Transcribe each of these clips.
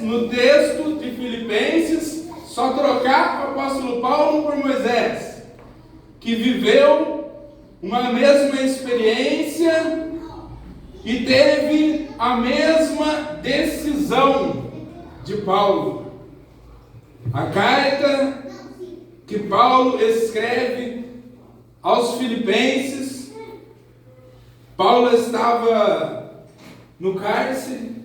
no texto de Filipenses, só trocar o apóstolo Paulo por Moisés, que viveu uma mesma experiência e teve a mesma decisão de Paulo. A carta que Paulo escreve aos Filipenses, Paulo estava no cárcere.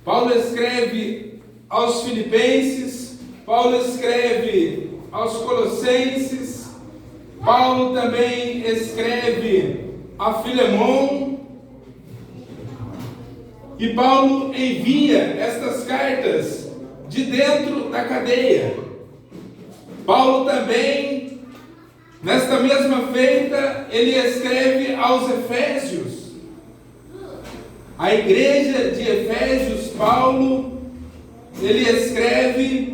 Paulo escreve aos Filipenses, Paulo escreve aos Colossenses, Paulo também escreve a Filemon, e Paulo envia estas cartas de dentro da cadeia. Paulo também, nesta mesma feita, ele escreve aos Efésios. A igreja de Efésios, Paulo, ele escreve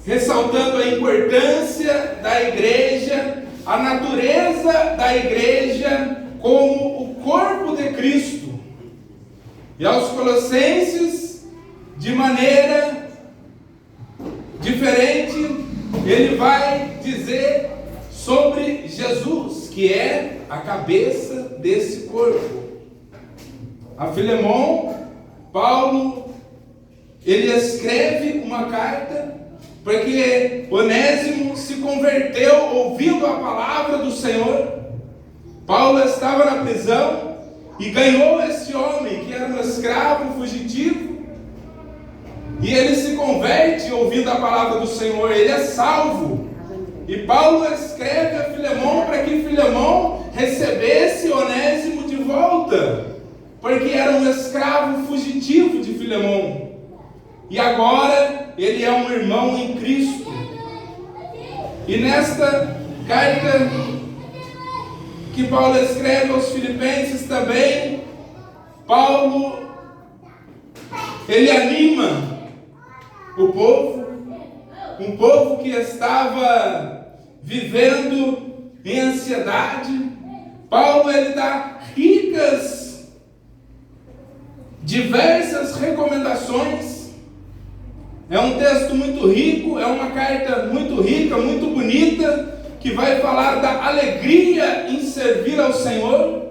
ressaltando a importância da igreja, a natureza da igreja como o corpo de Cristo. E aos Colossenses, de maneira diferente, ele vai dizer sobre Jesus, que é a cabeça desse corpo. A Filemon, Paulo, ele escreve uma carta porque Onésimo se converteu ouvindo a palavra do Senhor. Paulo estava na prisão e ganhou este homem que era um escravo fugitivo, e ele se converte ouvindo a palavra do Senhor, ele é salvo. E Paulo escreve a Filemon para que Filemon recebesse Onésimo de volta, porque era um escravo fugitivo de Filemon, e agora ele é um irmão em Cristo. E nesta carta que Paulo escreve aos Filipenses também, Paulo, ele anima o povo, um povo que estava vivendo em ansiedade. Paulo, ele dá diversas recomendações. É um texto muito rico, é uma carta muito rica, muito bonita, que vai falar da alegria em servir ao Senhor.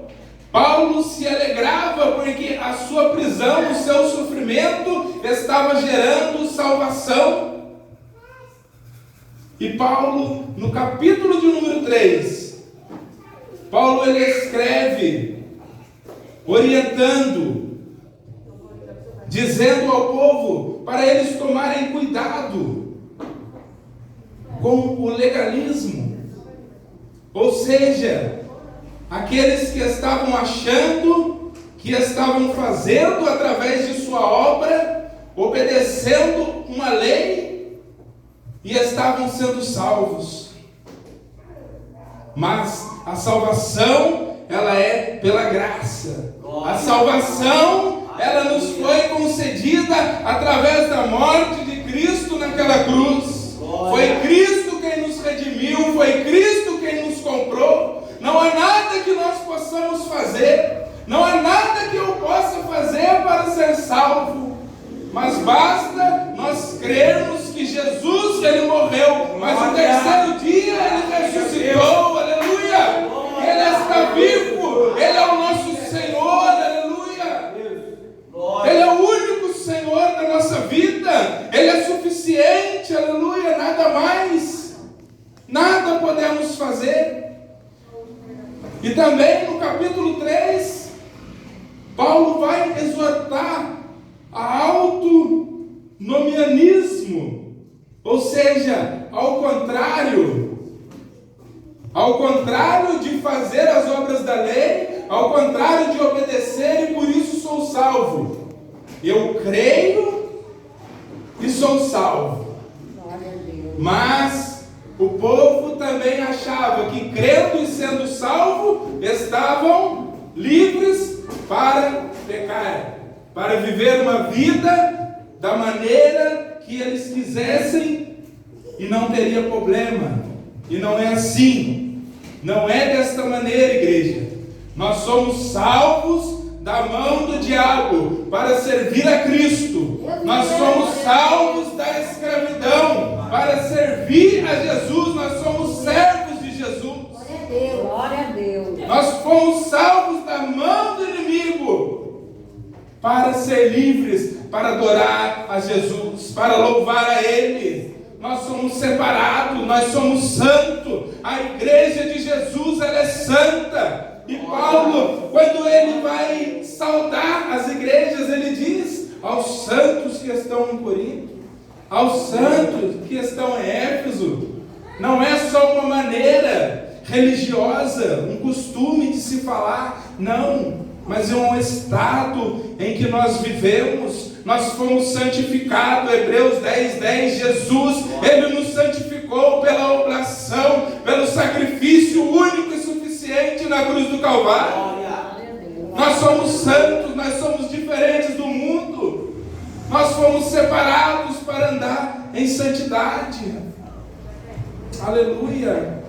Paulo se alegrava porque a sua prisão, o seu sofrimento estava gerando salvação. E Paulo, no capítulo de número 3, Paulo, ele escreve orientando, dizendo ao povo para eles tomarem cuidado com o legalismo, ou seja, aqueles que estavam achando que estavam fazendo através de sua obra, obedecendo uma lei, e estavam sendo salvos. Mas a salvação, ela é pela graça. A salvação, ela nos foi concedida através da morte de Cristo naquela cruz. Foi Cristo quem nos redimiu, foi Cristo quem nos comprou. Não há nada que nós possamos fazer, não há nada que eu possa fazer para ser salvo, mas basta nós crermos que Jesus, ele morreu, mas no terceiro dia ele ressuscitou, aleluia, ele está vivo, ele é o nosso Senhor, aleluia, ele é o único Senhor da nossa vida, ele é suficiente, aleluia, nada mais, nada podemos fazer. E também no capítulo 3, Paulo vai exortar a autonomianismo, ou seja, ao contrário de fazer as obras da lei, ao contrário de obedecer e por isso sou salvo. Eu creio e sou salvo. Mas o povo também achava que, crendo e sendo salvo, estavam livres para pecar, para viver uma vida da maneira que eles quisessem e não teria problema. E não é assim, não é desta maneira, igreja. Nós somos salvos da mão do diabo para servir a Cristo. Nós livres para adorar a Jesus, para louvar a Ele. Nós somos separados, nós somos santos. A igreja de Jesus, ela é santa. E Paulo, quando ele vai saudar as igrejas, ele diz aos santos que estão em Corinto, aos santos que estão em Éfeso. Não é só uma maneira religiosa, um costume de se falar, não, mas é um estado em que nós vivemos. Nós fomos santificados, Hebreus 10:10, Jesus, Ele nos santificou pela oblação, pelo sacrifício único e suficiente na cruz do Calvário. Nós somos santos, nós somos diferentes do mundo, nós fomos separados para andar em santidade. Aleluia!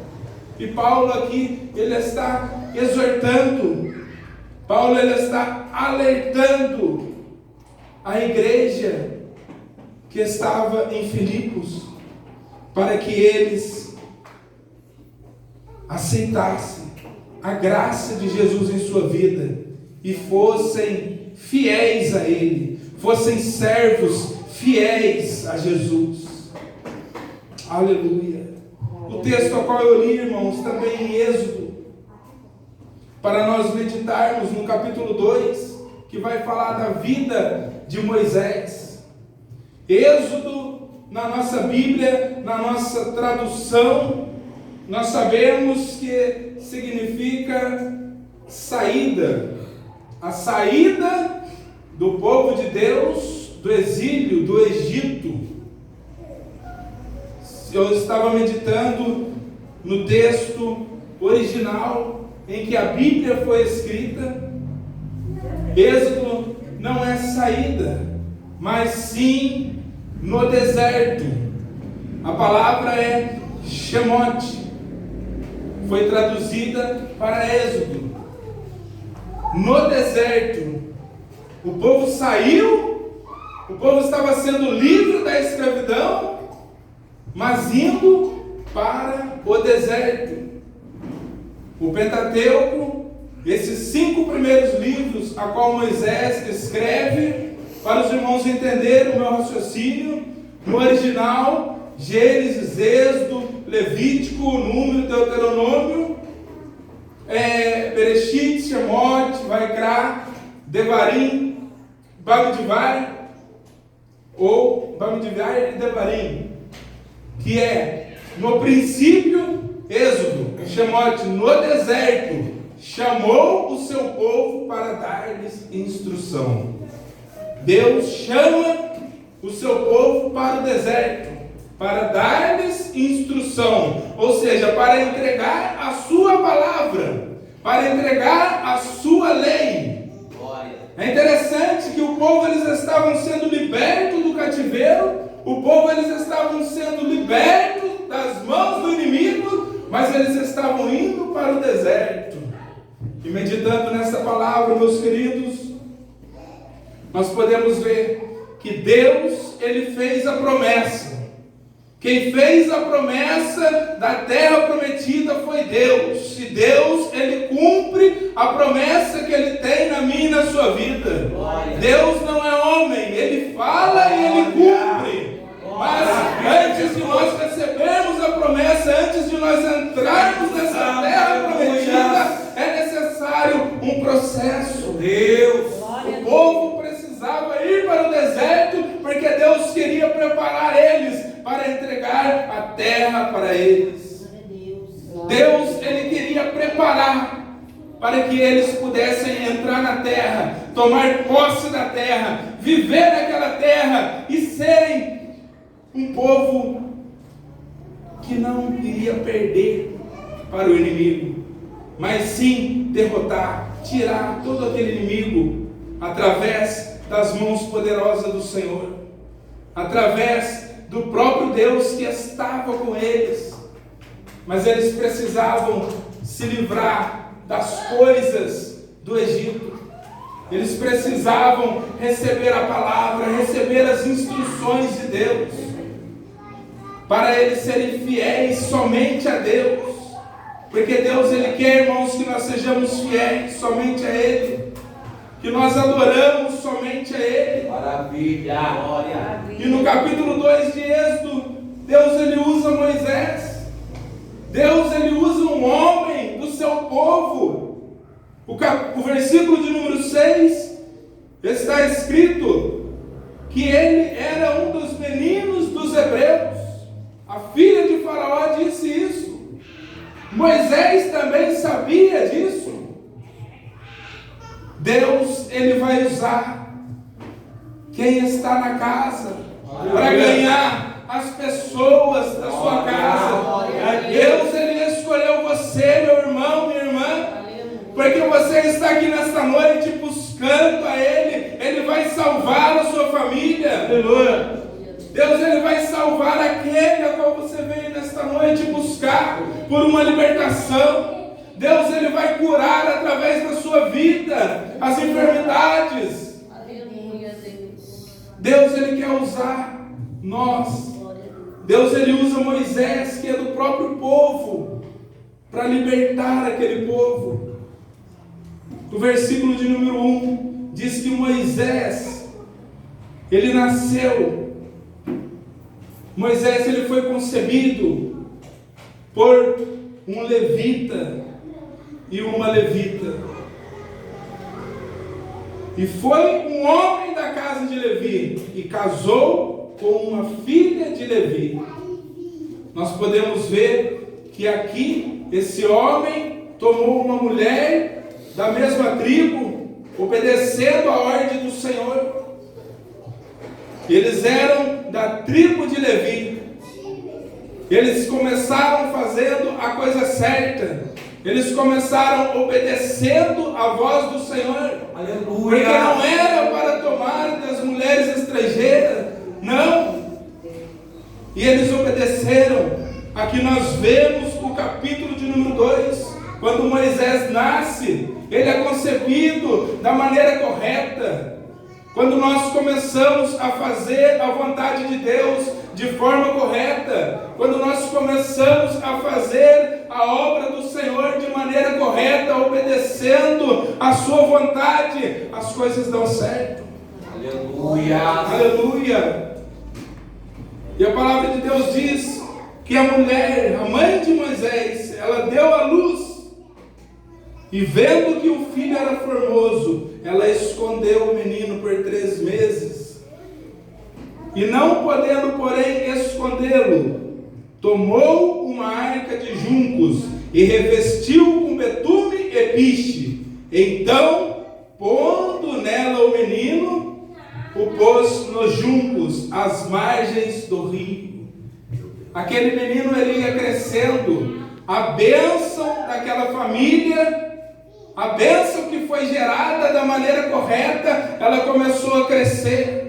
E Paulo aqui, ele está exortando, Paulo ele está alertando a igreja que estava em Filipos, para que eles aceitassem a graça de Jesus em sua vida e fossem fiéis a Ele, fossem servos fiéis a Jesus. Aleluia. O texto ao qual eu li, irmãos, também em Êxodo, para nós meditarmos no capítulo 2, que vai falar da vida de Moisés. Êxodo, na nossa Bíblia, na nossa tradução, nós sabemos que significa saída. A saída do povo de Deus do exílio, do Egito. Eu estava meditando no texto original em que a Bíblia foi escrita. Êxodo não é saída, mas sim no deserto. A palavra é Shemote, foi traduzida para Êxodo. No deserto, o povo saiu, o povo estava sendo livre da escravidão, mas indo para o deserto. O Pentateuco, esses 5 primeiros livros a qual Moisés escreve, para os irmãos entenderem o meu raciocínio, no original, Gênesis, Êxodo, Levítico, Número, Deuteronômio, Bereshit, Shemot, Vaikra, Devarim, Bamidbar, ou Bamidbar e Devarim, que é no princípio, Êxodo, Shemot, no deserto, chamou o seu povo para dar-lhes instrução. Deus chama o seu povo para o deserto, para dar-lhes instrução, ou seja, para entregar a sua palavra, para entregar a sua lei. É interessante que o povo, eles estavam sendo libertos do cativeiro, o povo, eles estavam sendo libertos das mãos do inimigo, mas eles estavam indo para o deserto. E meditando nessa palavra, meus queridos, nós podemos ver que Deus, Ele fez a promessa. Quem fez a promessa da terra prometida foi Deus. E Deus, Ele cumpre a promessa que Ele tem na minha e na sua vida. Deus não é homem, Ele fala e Ele cumpre. Mas antes de nós recebermos a promessa, antes de nós entrarmos nessa terra prometida, é necessário um processo. O povo precisava ir para o deserto, porque Deus queria preparar eles para entregar a terra para eles. Deus, Ele queria preparar para que eles pudessem entrar na terra, tomar posse da terra, viver naquela terra e serem um povo que não iria perder para o inimigo, mas sim derrotar, tirar todo aquele inimigo através das mãos poderosas do Senhor, através do próprio Deus que estava com eles. Mas eles precisavam se livrar das coisas do Egito. Eles precisavam receber a palavra, receber as instruções de Deus, para eles serem fiéis somente a Deus. Porque Deus, Ele quer, irmãos, que nós sejamos fiéis somente a Ele. que nós adoramos somente a Ele. Maravilha, glória. E no capítulo 2 de Êxodo, Deus ele usa Moisés. Deus ele usa um homem do seu povo. O versículo de número 6 está escrito que ele era um dos meninos dos hebreus. A filha de Faraó disse isso. Moisés também sabia disso. Deus ele vai usar quem está na casa para ganhar as pessoas da sua casa. Deus ele escolheu você, meu irmão, minha irmã, porque você está aqui nesta noite buscando a Ele. Ele vai salvar a sua família. Aleluia. Deus ele vai salvar aquele a qual você veio nesta noite buscar por uma libertação. Deus ele vai curar através da sua vida as enfermidades. Deus ele quer usar nós. Deus ele usa Moisés, que é do próprio povo, para libertar aquele povo. O versículo de número 1 diz que Moisés, ele nasceu. Moisés ele foi concebido por um levita e uma levita. E foi um homem da casa de Levi e casou com uma filha de Levi. Nós podemos ver que aqui esse homem tomou uma mulher da mesma tribo, obedecendo a ordem do Senhor. Eles eram da tribo de Levi. Eles começaram fazendo a coisa certa. Eles começaram obedecendo a voz do Senhor. Aleluia. Porque não era para tomar das mulheres estrangeiras. Não. E eles obedeceram. Aqui nós vemos o capítulo de número 2. Quando Moisés nasce, ele é concebido da maneira correta. Quando nós começamos a fazer a vontade de Deus de forma correta, quando nós começamos a fazer a obra do Senhor de maneira correta, obedecendo a sua vontade, as coisas dão certo. Aleluia! Aleluia! E a palavra de Deus diz que a mulher, a mãe de Moisés, ela deu à luz. E vendo que o filho era formoso, ela escondeu o menino por 3 meses. E não podendo, porém, escondê-lo, tomou uma arca de juncos e revestiu com betume e piche. Então, pondo nela o menino, o pôs nos juncos, às margens do rio. Aquele menino ele ia crescendo. A bênção daquela família, a bênção que foi gerada da maneira correta, ela começou a crescer.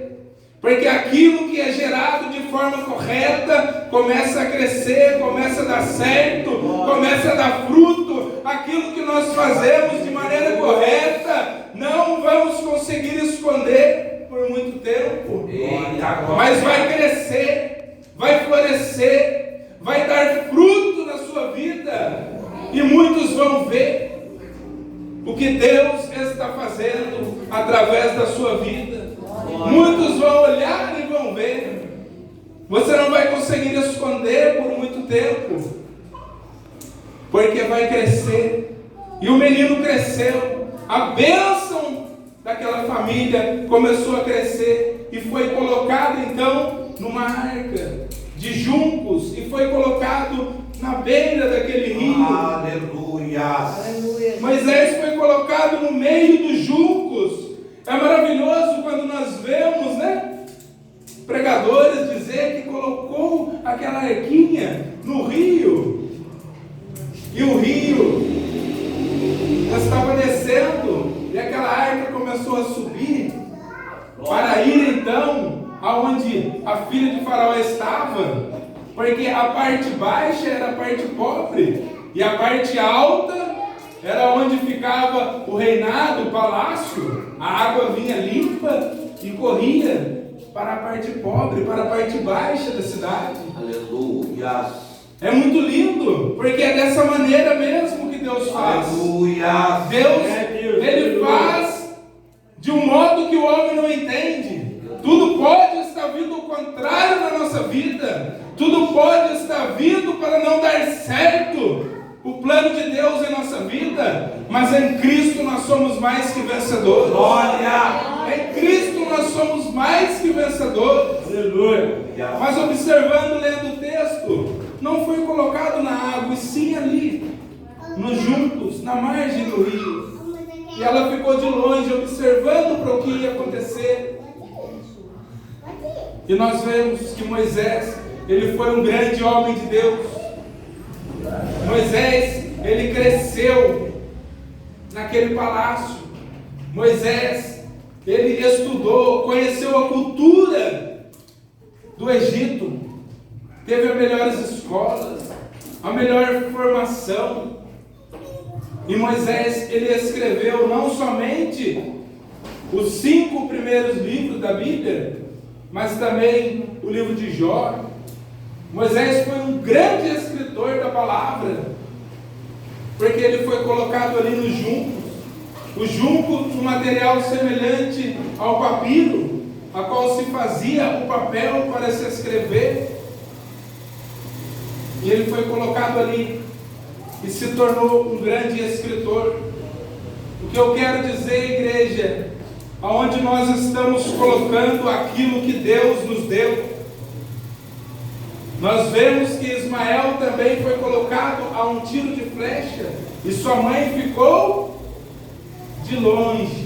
Porque aquilo que é gerado de forma correta, começa a crescer, começa a dar certo, começa a dar fruto. Aquilo que nós fazemos de maneira correta, não vamos conseguir esconder por muito tempo. Mas vai crescer, vai florescer, vai dar fruto na sua vida. E muitos vão ver o que Deus está fazendo através da sua vida. Muitos vão olhar e vão ver. Você não vai conseguir esconder por muito tempo, porque vai crescer. E o menino cresceu. A bênção daquela família começou a crescer e foi colocado então numa arca de juncos e foi colocado na beira daquele rio. Aleluia. Moisés foi colocado no meio dos juncos. É maravilhoso quando nós vemos, pregadores dizer que colocou aquela arquinha no rio. E o rio estava descendo e aquela arca começou a subir para ir então aonde a filha de Faraó estava. Porque a parte baixa era a parte pobre e a parte alta era onde ficava o reinado, o palácio. A água vinha limpa e corria para a parte pobre, para a parte baixa da cidade. Aleluia. É muito lindo, porque é dessa maneira mesmo que Deus faz. Aleluia. Deus, Ele faz um modo que o homem não entende. Tudo pode estar vindo ao contrário na nossa vida. Tudo pode estar vindo para não dar certo o plano de Deus em nossa vida. Mas em Cristo nós somos mais que vencedores. Glória! Em Cristo nós somos mais que vencedores. Aleluia! Mas observando, lendo o texto, não foi colocado na água, e sim ali, nos juncos, na margem do rio. E ela ficou de longe, observando para o que ia acontecer. E nós vemos que Moisés, ele foi um grande homem de Deus. Moisés, ele cresceu naquele palácio. Moisés, ele estudou, conheceu a cultura do Egito, teve as melhores escolas, a melhor formação. E Moisés, ele escreveu não somente os 5 primeiros livros da Bíblia, mas também o livro de Jó. Moisés foi um grande escritor da palavra, porque ele foi colocado ali nos juncos. O junco, um material semelhante ao papiro, a qual se fazia o papel para se escrever. E ele foi colocado ali e se tornou um grande escritor. O que eu quero dizer, igreja, aonde nós estamos colocando aquilo que Deus nos deu. Nós vemos que Ismael também foi colocado a um tiro de flecha, e sua mãe ficou de longe,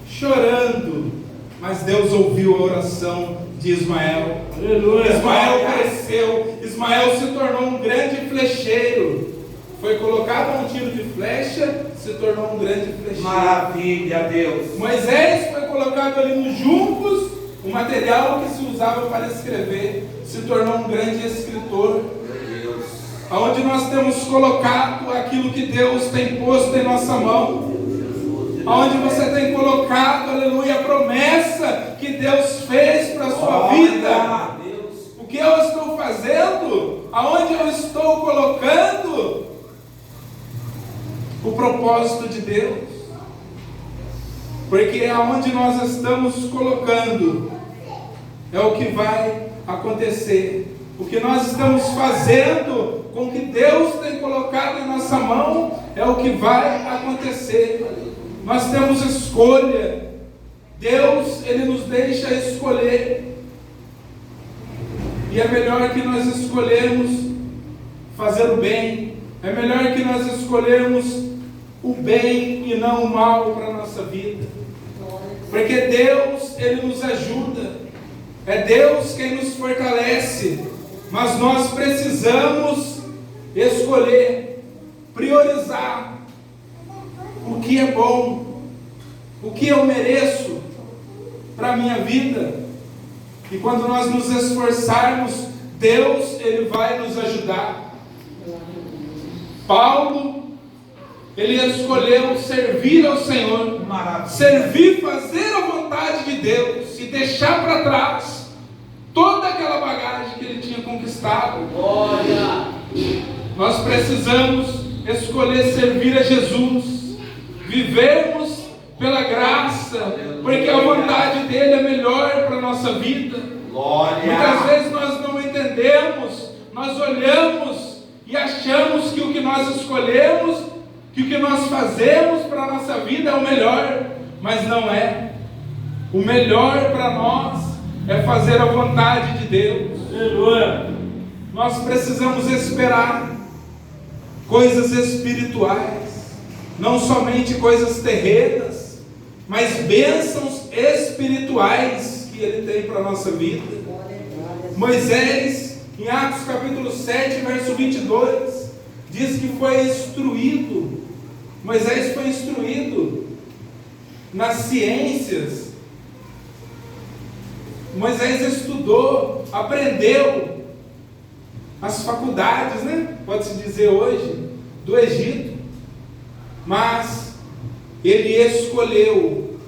chorando, mas Deus ouviu a oração de Ismael. Aleluia. Ismael cresceu, Ismael se tornou um grande flecheiro, foi colocado a um tiro de flecha, se tornou um grande flecheiro. Maravilha, Deus. Moisés foi colocado ali nos juncos, o material que se usava para escrever, se tornou um grande escritor. Aonde nós temos colocado aquilo que Deus tem posto em nossa mão, aonde você tem colocado, aleluia, a promessa que Deus fez para a sua vida. O que eu estou fazendo? Aonde eu estou colocando o propósito de Deus? Porque aonde nós estamos colocando é o que vai acontecer. O que nós estamos fazendo com o que Deus tem colocado em nossa mão é o que vai acontecer. Nós temos escolha. Deus, ele nos deixa escolher. E é melhor que nós escolhermos fazer o bem. É melhor que nós escolhermos o bem e não o mal para a nossa vida. Porque Deus, ele nos ajuda. É Deus quem nos fortalece. Mas nós precisamos escolher, priorizar o que é bom, o que eu mereço para a minha vida. E quando nós nos esforçarmos, Deus, ele vai nos ajudar. Paulo, ele escolheu servir ao Senhor, servir, fazer a vontade de Deus e deixar para trás toda aquela bagagem que ele tinha conquistado. Glória! Nós precisamos escolher servir a Jesus, vivermos pela graça, porque a vontade dele é melhor para a nossa vida. Glória! Muitas vezes nós não entendemos, nós olhamos e achamos que o que nós escolhemos, que o que nós fazemos para a nossa vida é o melhor, mas não é. O melhor para nós é fazer a vontade de Deus. Aleluia. Nós precisamos esperar coisas espirituais, não somente coisas terrenas, mas bênçãos espirituais que Ele tem para a nossa vida. Moisés, em Atos capítulo 7, verso 22, diz que foi instruído. Moisés foi instruído nas ciências. Moisés estudou, aprendeu as faculdades, pode-se dizer hoje, do Egito. Mas ele escolheu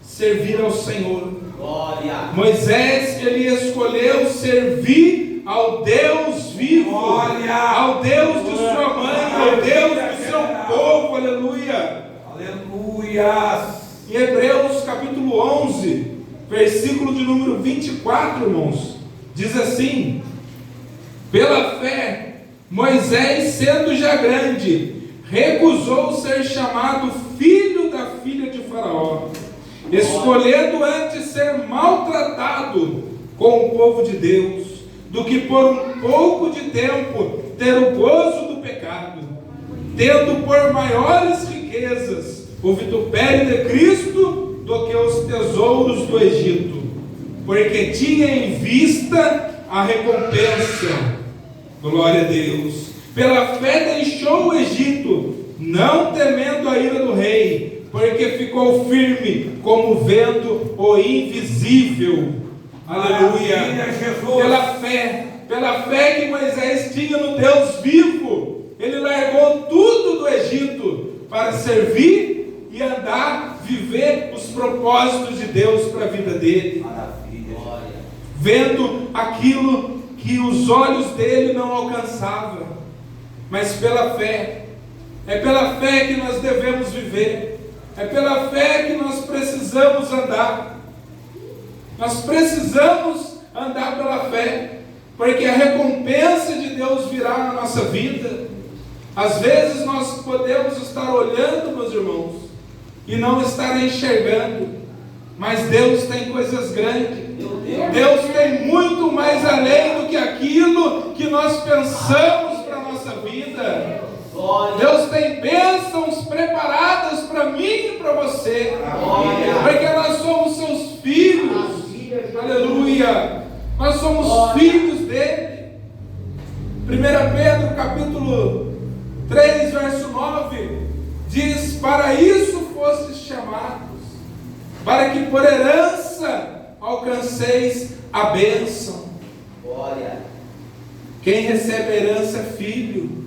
servir ao Senhor. Glória! Moisés, ele escolheu servir ao Deus vivo. Glória! Ao Deus de sua mãe, ao Deus do seu povo. Aleluia! Aleluia! Em Hebreus capítulo 11, versículo de número 24, irmãos, diz assim: pela fé, Moisés, sendo já grande, recusou ser chamado filho da filha de Faraó, escolhendo antes ser maltratado com o povo de Deus, do que por um pouco de tempo ter o gozo do pecado, tendo por maiores riquezas o vitupério de Cristo do que os tesouros do Egito, porque tinha em vista a recompensa. Glória a Deus. Pela fé deixou o Egito, não temendo a ira do rei, porque ficou firme, como vendo o invisível. Aleluia. Pela fé que Moisés tinha no Deus vivo, ele largou tudo do Egito para servir e andar, viver os propósitos de Deus para a vida dele. Maravilha. Vendo aquilo que os olhos dele não alcançavam, mas pela fé. É pela fé que nós devemos viver, é pela fé que nós precisamos andar. Nós precisamos andar pela fé, porque a recompensa de Deus virá na nossa vida. Às vezes nós podemos estar olhando, meus irmãos, e não estar enxergando, mas Deus tem coisas grandes. Deus tem muito mais além do que aquilo que nós pensamos para a nossa vida. Deus tem bênçãos preparadas para mim e para você, porque nós somos seus filhos. Aleluia. Nós somos filhos dele. 1 Pedro capítulo 3, verso 9 diz: para isso fostes chamados, para que por herança alcanceis a bênção. Glória. Quem recebe a herança é filho.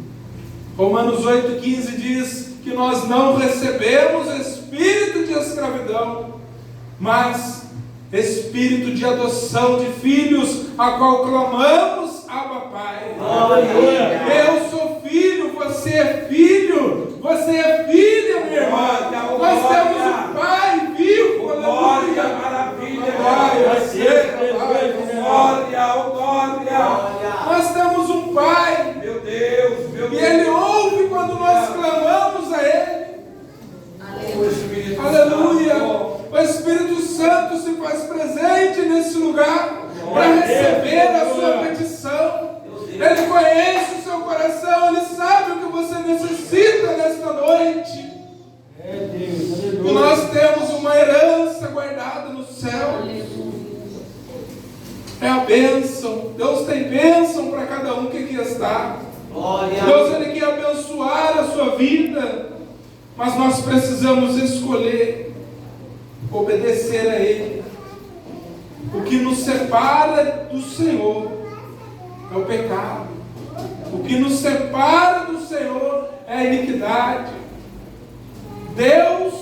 Romanos 8,15 diz que nós não recebemos espírito de escravidão, mas espírito de adoção de filhos, a qual clamamos: Abba, Pai. Glória. Eu sou filho, você é filho, você é filha, minha irmã. Nós temos um Pai vivo. Glória, maravilha. Glória. Nós temos um Pai. Meu Deus. E Ele ouve quando nós clamamos a Ele. Aleluia. O Espírito Santo se faz presente nesse lugar para receber a sua petição. Ele conhece o seu coração, Ele sabe o que você necessita nesta noite. E nós temos uma herança guardada no céu. É a bênção. Deus tem bênção para cada um que aqui está. Deus, Ele quer abençoar a sua vida, mas nós precisamos escolher obedecer a Ele. O que nos separa do Senhor é o pecado. O que nos separa do Senhor é a iniquidade. Deus,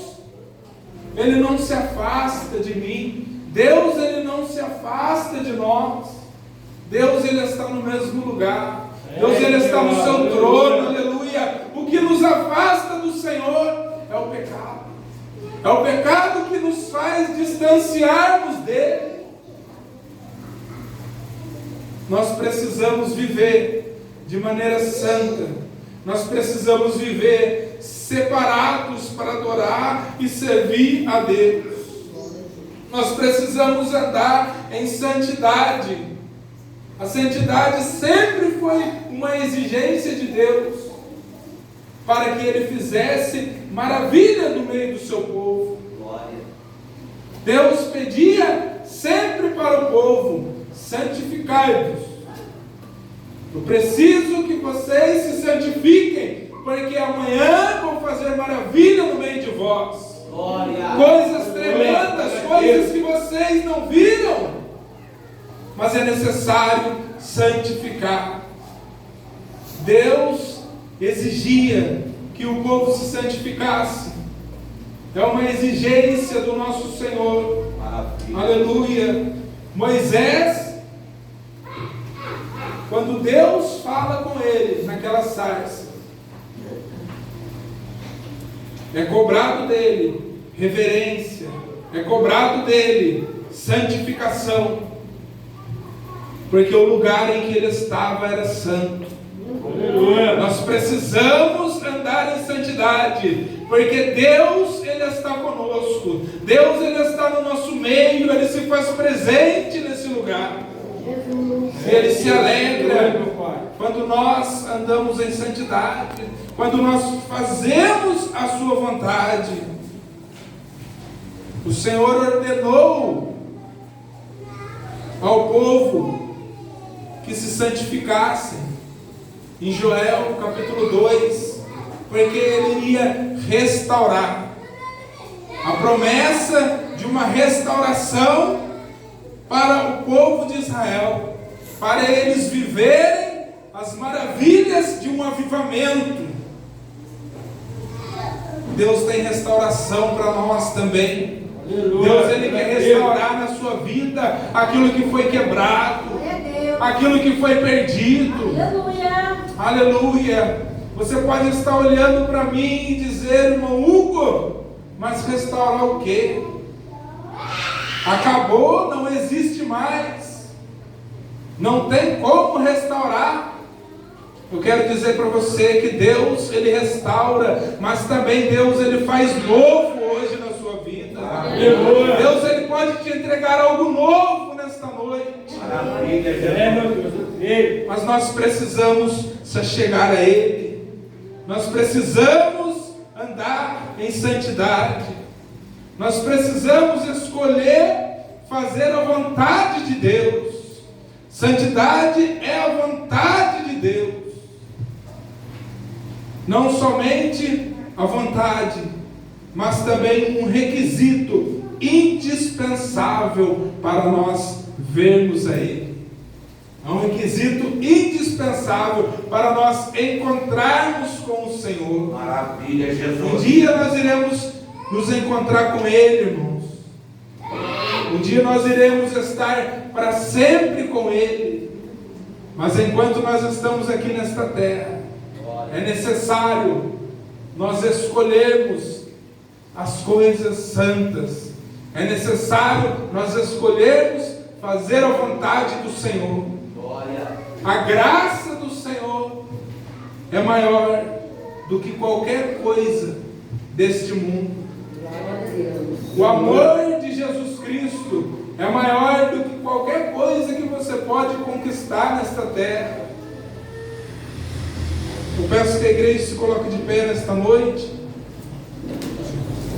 Ele não se afasta de mim. Deus, Ele não se afasta de nós. Deus, Ele está no mesmo lugar. Deus, Ele está no seu trono. Aleluia. O que nos afasta do Senhor é o pecado. É o pecado que nos faz distanciarmos dele. Nós precisamos viver de maneira santa. Nós precisamos viver separados para adorar e servir a Deus. Nós precisamos andar em santidade. A santidade sempre foi uma exigência de Deus, para que Ele fizesse maravilha no meio do seu povo. Deus pedia sempre para o povo: santificai-vos. Eu preciso que vocês se santifiquem, porque amanhã vou fazer maravilha no meio de vós. Coisas tremendas, coisas que vocês não viram, mas é necessário santificar. Deus exigia que o povo se santificasse. É uma exigência do nosso Senhor. Aleluia. Moisés, quando Deus fala com ele naquela sarça, é cobrado dele reverência, é cobrado dele santificação, porque o lugar em que ele estava era santo. Nós precisamos andar em santidade, porque Deus, ele está conosco. Deus, ele está no nosso meio, ele se faz presente nesse lugar. E ele se alegra quando nós andamos em santidade, quando nós fazemos a sua vontade. O Senhor ordenou ao povo que se santificassem em Joel capítulo 2, porque ele iria restaurar. A promessa de uma restauração para o povo de Israel, para eles viverem as maravilhas de um avivamento. Deus tem restauração para nós também. Deus, ele quer restaurar na sua vida aquilo que foi quebrado, aquilo que foi perdido. Aleluia. Você pode estar olhando para mim e dizer: irmão Hugo, mas restaurar o quê? Acabou, não existe mais, não tem como restaurar. Eu quero dizer para você que Deus, ele restaura, mas também Deus, ele faz novo hoje na sua vida. Deus, ele pode te entregar algo novo nesta noite. Mas nós precisamos se chegar a ele. Nós precisamos andar em santidade. Nós precisamos escolher fazer a vontade de Deus. Santidade é a vontade de Deus. Não somente a vontade, mas também um requisito indispensável para nós vermos a Ele. É um requisito indispensável para nós encontrarmos com o Senhor. Maravilha, Jesus. Um dia nós iremos nos encontrar com Ele, irmãos. Um dia nós iremos estar para sempre com Ele. Mas enquanto nós estamos aqui nesta terra, é necessário nós escolhermos as coisas santas. É necessário nós escolhermos fazer a vontade do Senhor. A graça do Senhor é maior do que qualquer coisa deste mundo. O amor de Jesus Cristo é maior do que qualquer coisa que você pode conquistar nesta terra. Eu peço que a igreja se coloque de pé nesta noite.